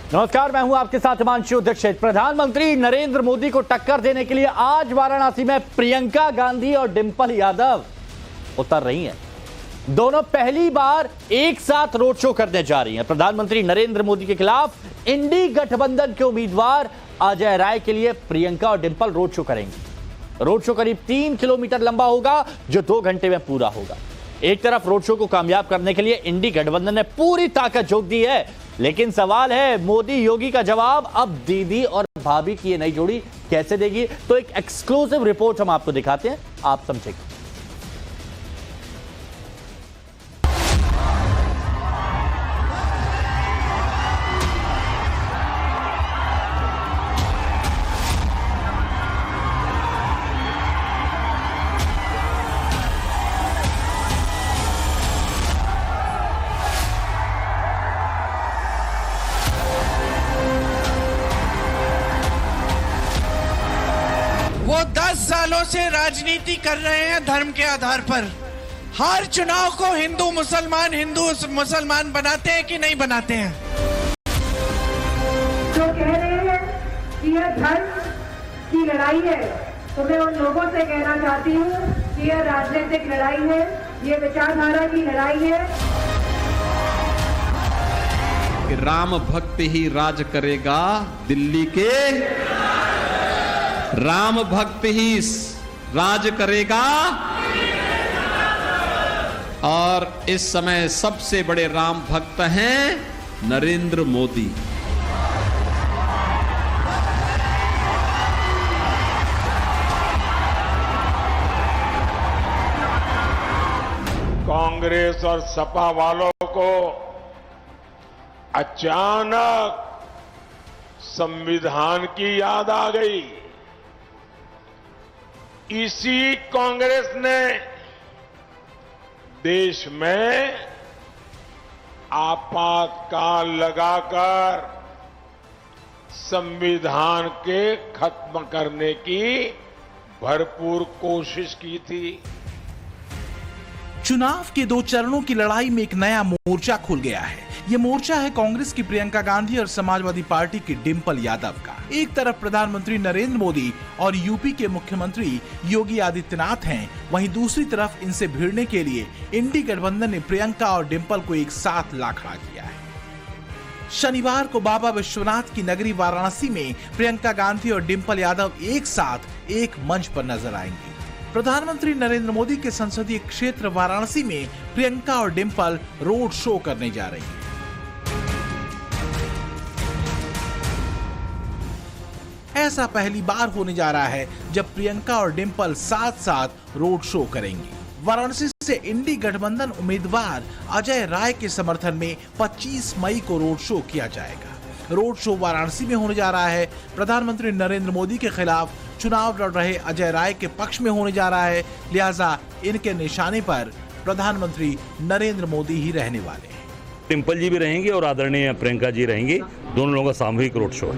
नमस्कार, मैं हूं आपके साथ हिमांशु दीक्षित। प्रधानमंत्री नरेंद्र मोदी को टक्कर देने के लिए आज वाराणसी में प्रियंका गांधी और डिंपल यादव उतर रही हैं। दोनों पहली बार एक साथ रोड शो करने जा रही हैं। प्रधानमंत्री नरेंद्र मोदी के खिलाफ इंडी गठबंधन के उम्मीदवार अजय राय के लिए प्रियंका और डिंपल रोड शो करेंगी। रोड शो करीब 3 किलोमीटर लंबा होगा, जो 2 घंटे में पूरा होगा। एक तरफ रोड शो को कामयाब करने के लिए इंडी गठबंधन ने पूरी ताकत झोंक दी है, लेकिन सवाल है मोदी योगी का जवाब अब दीदी और भाभी की ये नई जोड़ी कैसे देगी। तो एक एक्सक्लूसिव रिपोर्ट हम आपको दिखाते हैं, आप समझेंगे। वो 10 सालों से राजनीति कर रहे हैं धर्म के आधार पर। हर चुनाव को हिंदू मुसलमान बनाते हैं कि नहीं बनाते हैं? जो कह रहे हैं कि यह धर्म की लड़ाई है, तो मैं उन लोगों से कहना चाहती हूँ कि यह राजनीतिक लड़ाई है, ये विचारधारा की लड़ाई है। राम भक्त ही राज करेगा दिल्ली के, राम भक्त ही राज करेगा। और इस समय सबसे बड़े राम भक्त हैं नरेंद्र मोदी। कांग्रेस और सपा वालों को अचानक संविधान की याद आ गई। इसी कांग्रेस ने देश में आपातकाल लगाकर संविधान के खत्म करने की भरपूर कोशिश की थी। चुनाव के 2 चरणों की लड़ाई में एक नया मोर्चा खुल गया है। ये मोर्चा है कांग्रेस की प्रियंका गांधी और समाजवादी पार्टी की डिंपल यादव का। एक तरफ प्रधानमंत्री नरेंद्र मोदी और यूपी के मुख्यमंत्री योगी आदित्यनाथ हैं, वहीं दूसरी तरफ इनसे भिड़ने के लिए इंडी गठबंधन ने प्रियंका और डिंपल को एक साथ ला खड़ा किया है। शनिवार को बाबा विश्वनाथ की नगरी वाराणसी में प्रियंका गांधी और डिंपल यादव एक साथ एक मंच पर नजर आएंगे। प्रधानमंत्री नरेंद्र मोदी के संसदीय क्षेत्र वाराणसी में प्रियंका और डिंपल रोड शो करने जा रही हैं। ऐसा पहली बार होने जा रहा है जब प्रियंका और डिंपल साथ साथ रोड शो करेंगी। वाराणसी से इंडी गठबंधन उम्मीदवार अजय राय के समर्थन में 25 मई को रोड शो किया जाएगा। रोड शो वाराणसी में होने जा रहा है। प्रधानमंत्री नरेंद्र मोदी के खिलाफ चुनाव लड़ रहे अजय राय के पक्ष में होने जा रहा है, लिहाजा इनके निशाने पर प्रधानमंत्री नरेंद्र मोदी ही रहने वाले हैं। डिंपल जी भी रहेंगे और आदरणीय प्रियंका जी रहेंगे। दोनों लोगों का सामूहिक रोड शो है।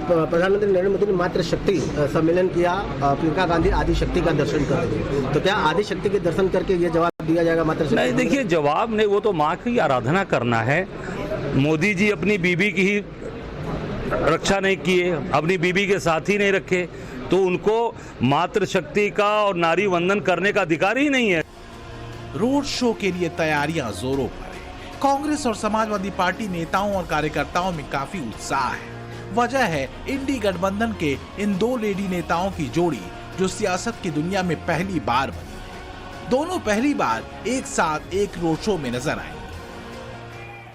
प्रधानमंत्री नरेंद्र मोदी ने मातृ शक्ति सम्मेलन किया, प्रियंका गांधी आदि शक्ति का दर्शन कर रही है, तो क्या आदि शक्ति के दर्शन करके ये जवाब दिया जाएगा मातृ शक्ति? नहीं, देखिए, जवाब नहीं, वो तो माँ की आराधना करना है। मोदी जी अपनी बीबी की ही रक्षा नहीं किए, अपनी बीबी के साथ ही नहीं रखे, तो उनको मातृशक्ति का और नारी वंदन करने का अधिकार ही नहीं है। रोड शो के लिए तैयारियां जोरों पर है। कांग्रेस और समाजवादी पार्टी नेताओं और कार्यकर्ताओं में काफी उत्साह है। वजह है इंडी गठबंधन के इन 2 लेडी नेताओं की जोड़ी, जो सियासत की दुनिया में पहली बार बनी है। दोनों पहली बार एक साथ एक रोड शो में नजर आएंगे।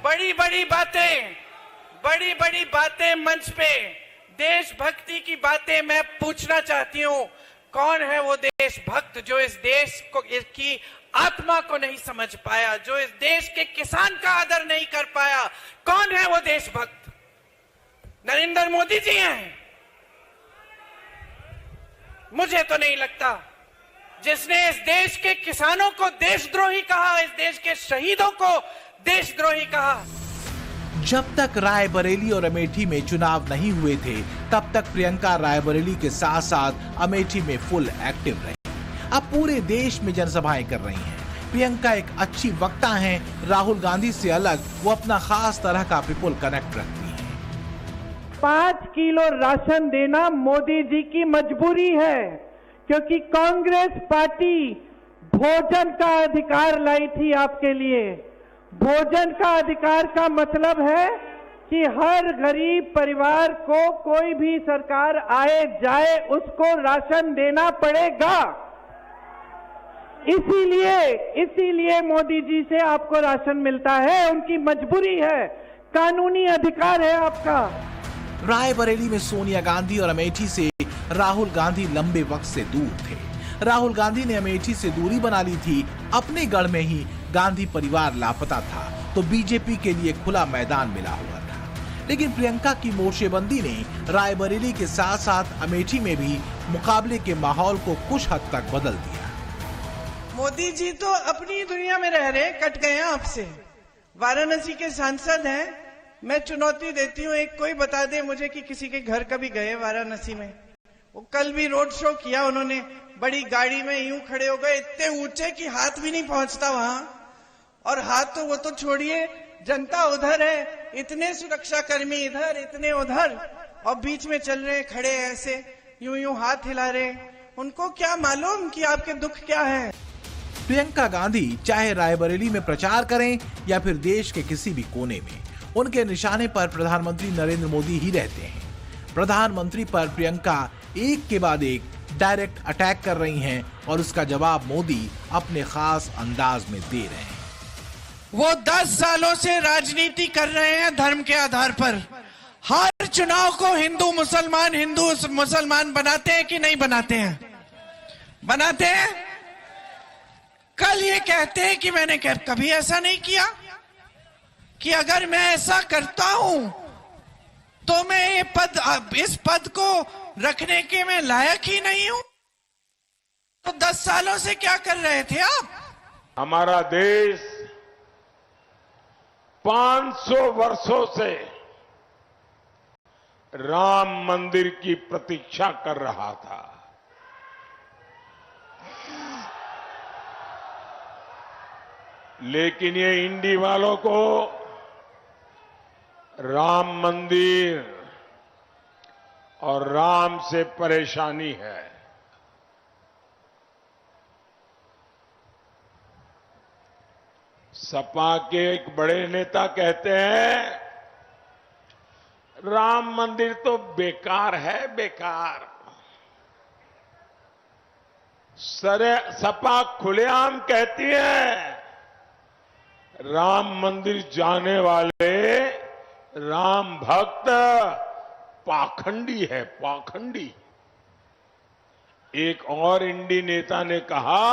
बड़ी बड़ी बातें मंच पे, देशभक्ति की बातें मैं पूछना चाहती हूँ। कौन है वो देशभक्त जो इस देश को, इसकी आत्मा को नहीं समझ पाया, जो इस देश के किसान का आदर नहीं कर पाया? कौन है वो देशभक्त? नरेंद्र मोदी जी हैं? मुझे तो नहीं लगता। जिसने इस देश के किसानों को देशद्रोही कहा, इस देश के शहीदों को देशद्रोही कहा। जब तक रायबरेली और अमेठी में चुनाव नहीं हुए थे, तब तक प्रियंका रायबरेली के साथ साथ अमेठी में फुल एक्टिव रही। अब पूरे देश में जनसभाएं कर रही हैं। प्रियंका एक अच्छी वक्ता हैं। राहुल गांधी से अलग वो अपना खास तरह का पीपुल कनेक्ट रखती हैं। 5 किलो राशन देना मोदी जी की मजबूरी है, क्योंकि कांग्रेस पार्टी भोजन का अधिकार लाई थी आपके लिए। भोजन का अधिकार का मतलब है कि हर गरीब परिवार को कोई भी सरकार आए जाए उसको राशन देना पड़ेगा। इसीलिए मोदी जी से आपको राशन मिलता है, उनकी मजबूरी है, कानूनी अधिकार है आपका। रायबरेली में सोनिया गांधी और अमेठी से राहुल गांधी लंबे वक्त से दूर थे। राहुल गांधी ने अमेठी से दूरी बना ली थी। अपने गढ़ में ही गांधी परिवार लापता था तो बीजेपी के लिए खुला मैदान मिला हुआ था। लेकिन प्रियंका की मोर्चेबंदी ने रायबरेली के साथ साथ अमेठी में भी मुकाबले के माहौल को कुछ हद तक बदल दिया। मोदी जी तो अपनी दुनिया में रह रहे, कट गए हैं आपसे। वाराणसी के सांसद हैं, मैं चुनौती देती हूँ, एक कोई बता दे मुझे कि किसी के घर कभी गए वाराणसी में। वो कल भी रोड शो किया उन्होंने, बड़ी गाड़ी में यूं खड़े हो गए, इतने ऊंचे कि हाथ भी नहीं पहुंचता वहां। और हाथ तो वो तो छोड़िए, जनता उधर है, इतने सुरक्षा कर्मी इधर, इतने उधर, और बीच में चल रहे खड़े ऐसे यूं हाथ हिला रहे। उनको क्या मालूम कि आपके दुख क्या है। प्रियंका गांधी चाहे रायबरेली में प्रचार करें या फिर देश के किसी भी कोने में, उनके निशाने पर प्रधानमंत्री नरेंद्र मोदी ही रहते हैं। प्रधानमंत्री पर प्रियंका एक के बाद एक डायरेक्ट अटैक कर रही हैं और उसका जवाब मोदी अपने खास अंदाज में दे रहे हैं। वो 10 सालों से राजनीति कर रहे हैं धर्म के आधार पर। हर चुनाव को हिंदू मुसलमान बनाते हैं कि नहीं बनाते हैं? बनाते हैं। कल ये कहते हैं कि मैंने कभी ऐसा नहीं किया, कि अगर मैं ऐसा करता हूं तो मैं इस पद को रखने के मैं लायक ही नहीं हूं। तो 10 सालों से क्या कर रहे थे आप? हमारा देश 500 वर्षों से राम मंदिर की प्रतीक्षा कर रहा था। लेकिन ये इंडी वालों को राम मंदिर और राम से परेशानी है। सपा के एक बड़े नेता कहते हैं राम मंदिर तो बेकार है, बेकार। सपा खुलेआम कहती है राम मंदिर जाने वाले राम भक्त पाखंडी है, पाखंडी। एक और इंडी नेता ने कहा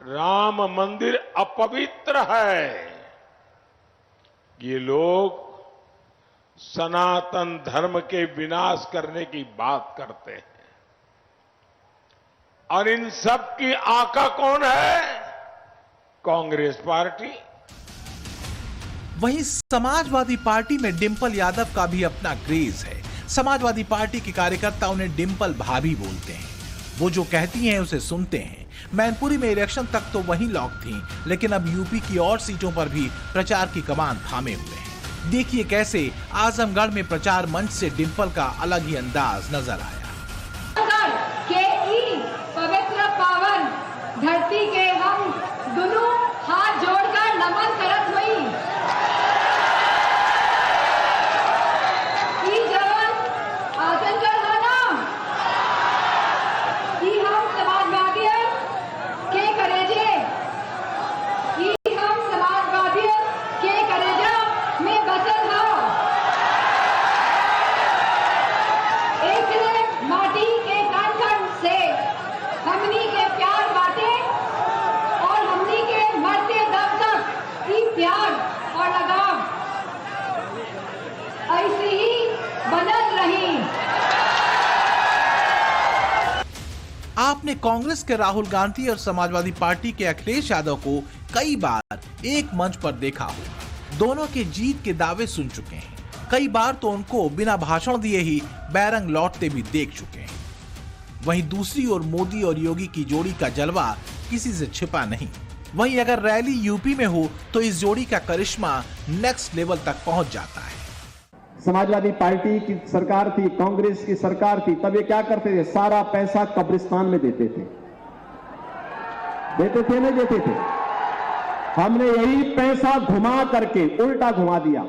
राम मंदिर अपवित्र है। ये लोग सनातन धर्म के विनाश करने की बात करते हैं। और इन सब की आका कौन है? कांग्रेस पार्टी। वहीं समाजवादी पार्टी में डिंपल यादव का भी अपना क्रेज है। समाजवादी पार्टी के कार्यकर्ता उन्हें डिंपल भाभी बोलते हैं। वो जो कहती हैं उसे सुनते हैं। मैनपुरी में इलेक्शन तक तो वही लॉक थी, लेकिन अब यूपी की और सीटों पर भी प्रचार की कमान थामे हुए हैं। देखिए कैसे आजमगढ़ में प्रचार मंच से डिंपल का अलग ही अंदाज नजर आया। पवित्र पावन धरती के हम दोनों हाथ जोड़कर नमन करत हुई। आपने कांग्रेस के राहुल गांधी और समाजवादी पार्टी के अखिलेश यादव को कई बार एक मंच पर देखा हो। दोनों के जीत के दावे सुन चुके हैं। कई बार तो उनको बिना भाषण दिए ही बैरंग लौटते भी देख चुके हैं। वहीं दूसरी ओर मोदी और योगी की जोड़ी का जलवा किसी से छिपा नहीं। वहीं अगर रैली यूपी में हो तो इस जोड़ी का करिश्मा नेक्स्ट लेवल तक पहुंच जाता है। समाजवादी पार्टी की सरकार थी, कांग्रेस की सरकार थी, तब ये क्या करते थे? सारा पैसा कब्रिस्तान में देते थे नहीं देते थे? हमने यही पैसा घुमा करके उल्टा घुमा दिया।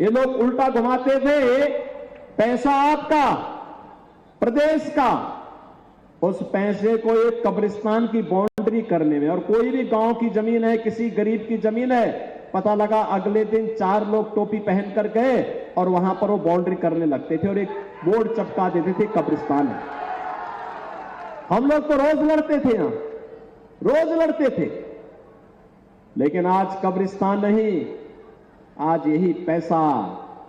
ये लोग उल्टा घुमाते थे, पैसा आपका, प्रदेश का, उस पैसे को एक कब्रिस्तान की बाउंड्री करने में। और कोई भी गांव की जमीन है, किसी गरीब की जमीन है, पता लगा अगले दिन 4 लोग टोपी पहन कर गए और वहां पर वो बाउंड्री करने लगते थे और एक बोर्ड चपका देते थे, कब्रिस्तान है। हम लोग तो रोज लड़ते थे, यहां रोज लड़ते थे, लेकिन आज कब्रिस्तान नहीं, आज यही पैसा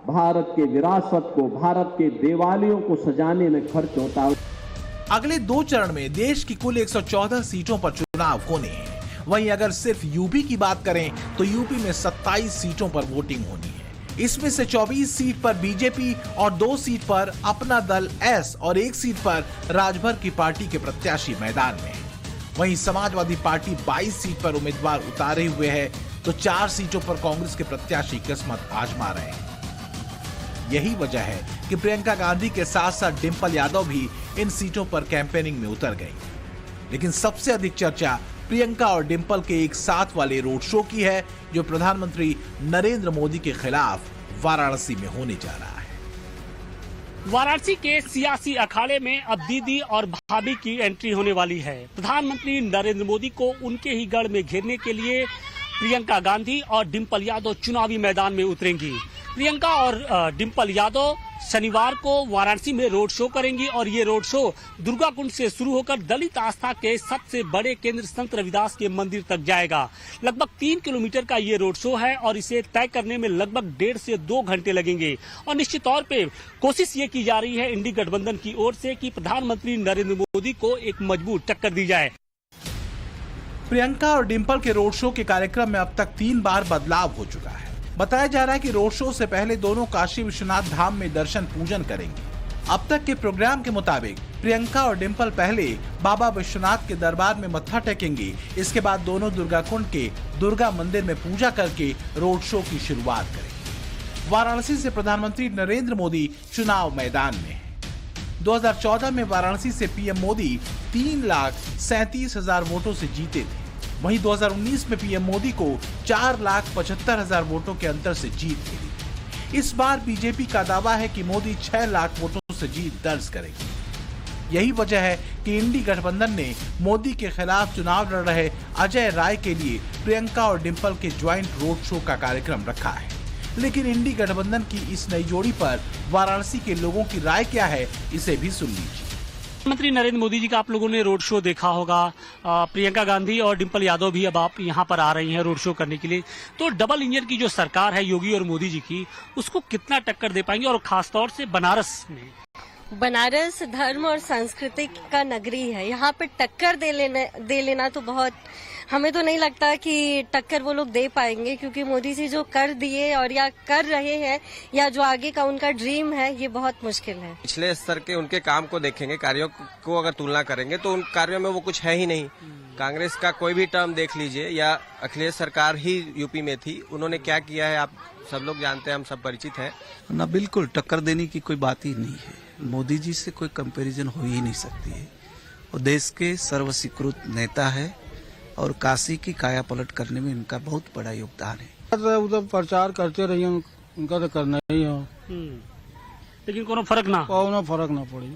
भारत के विरासत को, भारत के देवालयों को सजाने में खर्च होता है। अगले 2 चरण में देश की कुल 114 सीटों पर चुनाव होने हैं। वहीं अगर सिर्फ यूपी की बात करें तो यूपी में 27 सीटों पर वोटिंग होनी है। इसमें से 24 सीट पर बीजेपी और 2 सीट पर अपना दल एस और 1 सीट पर राजभर की पार्टी के प्रत्याशी मैदान में हैं। वहीं समाजवादी पार्टी 22 सीट पर उम्मीदवार उतारे हुए है, तो 4 सीटों पर कांग्रेस के प्रत्याशी किस्मत आजमा रहे हैं। यही वजह है कि प्रियंका गांधी के साथ साथ डिंपल यादव भी इन सीटों पर कैंपेनिंग में उतर गई। लेकिन सबसे अधिक चर्चा प्रियंका और डिंपल के एक साथ वाले रोड शो की है, जो प्रधानमंत्री नरेंद्र मोदी के खिलाफ वाराणसी में होने जा रहा है। वाराणसी के सियासी अखाड़े में अब दीदी और भाभी की एंट्री होने वाली है। प्रधानमंत्री नरेंद्र मोदी को उनके ही गढ़ में घेरने के लिए प्रियंका गांधी और डिंपल यादव चुनावी मैदान में उतरेंगी। प्रियंका और डिंपल यादव शनिवार को वाराणसी में रोड शो करेंगी और ये रोड शो दुर्गा कुंड से शुरू होकर दलित आस्था के सबसे बड़े केंद्र संत रविदास के मंदिर तक जाएगा। लगभग 3 किलोमीटर का ये रोड शो है और इसे तय करने में लगभग 1.5 से 2 घंटे लगेंगे। और निश्चित तौर पे कोशिश ये की जा रही है इंडी गठबंधन की ओर से कि प्रधानमंत्री नरेंद्र मोदी को एक मजबूत टक्कर दी जाए। प्रियंका और डिंपल के रोड शो के कार्यक्रम में अब तक 3 बार बदलाव हो चुका है। बताया जा रहा है कि रोड शो से पहले दोनों काशी विश्वनाथ धाम में दर्शन पूजन करेंगे। अब तक के प्रोग्राम के मुताबिक प्रियंका और डिंपल पहले बाबा विश्वनाथ के दरबार में मत्था टेकेंगी। इसके बाद दोनों दुर्गा कुंड के दुर्गा मंदिर में पूजा करके रोड शो की शुरुआत करेंगे। वाराणसी से प्रधानमंत्री नरेंद्र मोदी चुनाव मैदान में है। 2014 में वाराणसी से पीएम मोदी 3,37,000 वोटों से जीते थे। वहीं 2019 में पीएम मोदी को 4,75,000 वोटों के अंतर से जीत मिली। इस बार बीजेपी का दावा है कि मोदी 6 लाख वोटों से जीत दर्ज करेंगे। यही वजह है कि इंडी गठबंधन ने मोदी के खिलाफ चुनाव लड़ रहे अजय राय के लिए प्रियंका और डिंपल के ज्वाइंट रोड शो का कार्यक्रम रखा है। लेकिन इंडी गठबंधन की इस नई जोड़ी पर वाराणसी के लोगों की राय क्या है, इसे भी सुन लीजिए। प्रधानमंत्री नरेंद्र मोदी जी का आप लोगों ने रोड शो देखा होगा। प्रियंका गांधी और डिंपल यादव भी अब आप यहां पर आ रही हैं रोड शो करने के लिए। तो डबल इंजन की जो सरकार है योगी और मोदी जी की, उसको कितना टक्कर दे पाएंगे? और खासतौर से बनारस में, बनारस धर्म और संस्कृति का नगरी है, यहाँ पे टक्कर दे लेना तो बहुत, हमें तो नहीं लगता कि टक्कर वो लोग दे पाएंगे, क्योंकि मोदी जी जो कर दिए और या कर रहे हैं या जो आगे का उनका ड्रीम है, ये बहुत मुश्किल है। पिछले स्तर के उनके काम को देखेंगे, कार्यों को अगर तुलना करेंगे तो उन कार्यों में वो कुछ है ही नहीं। कांग्रेस का कोई भी टर्म देख लीजिए या अखिलेश सरकार ही यूपी में थी, उन्होंने क्या किया है आप सब लोग जानते हैं, हम सब परिचित हैं ना। बिल्कुल टक्कर देने की कोई बात ही नहीं है। मोदी जी से कोई कंपैरिजन हो ही नहीं सकती है। वो देश के सर्वस्वीकृत नेता है और काशी की काया पलट करने में इनका बहुत बड़ा योगदान है। उधर प्रचार करते रहिए, उनका तो करना ही हो, लेकिन कोनो फर्क ना पड़े।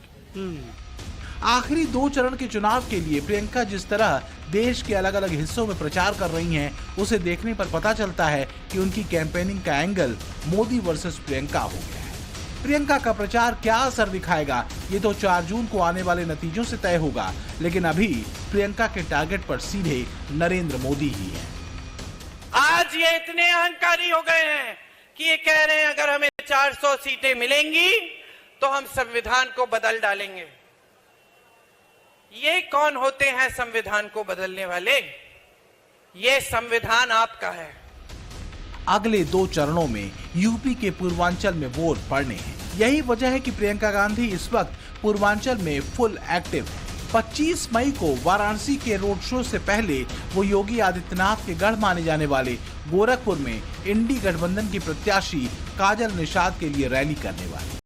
आखिरी 2 चरण के चुनाव के लिए प्रियंका जिस तरह देश के अलग अलग हिस्सों में प्रचार कर रही हैं, उसे देखने पर पता चलता है कि उनकी कैंपेनिंग का एंगल मोदी वर्सेस प्रियंका हो गया है। प्रियंका का प्रचार क्या असर दिखाएगा, ये तो 4 जून को आने वाले नतीजों से तय होगा। लेकिन अभी प्रियंका के टारगेट पर सीधे नरेंद्र मोदी ही है। आज ये इतने अहंकारी हो गए हैं कि ये कह रहे हैं अगर हमें 400 सीटें मिलेंगी तो हम संविधान को बदल डालेंगे। ये कौन होते हैं संविधान को बदलने वाले? ये संविधान आपका है। अगले 2 चरणों में यूपी के पूर्वांचल में वोट पड़ने हैं। यही वजह है कि प्रियंका गांधी इस वक्त पूर्वांचल में फुल एक्टिव है। 25 मई को वाराणसी के रोड शो से पहले वो योगी आदित्यनाथ के गढ़ माने जाने वाले गोरखपुर में इंडी गठबंधन की प्रत्याशी काजल निषाद के लिए रैली करने वाले।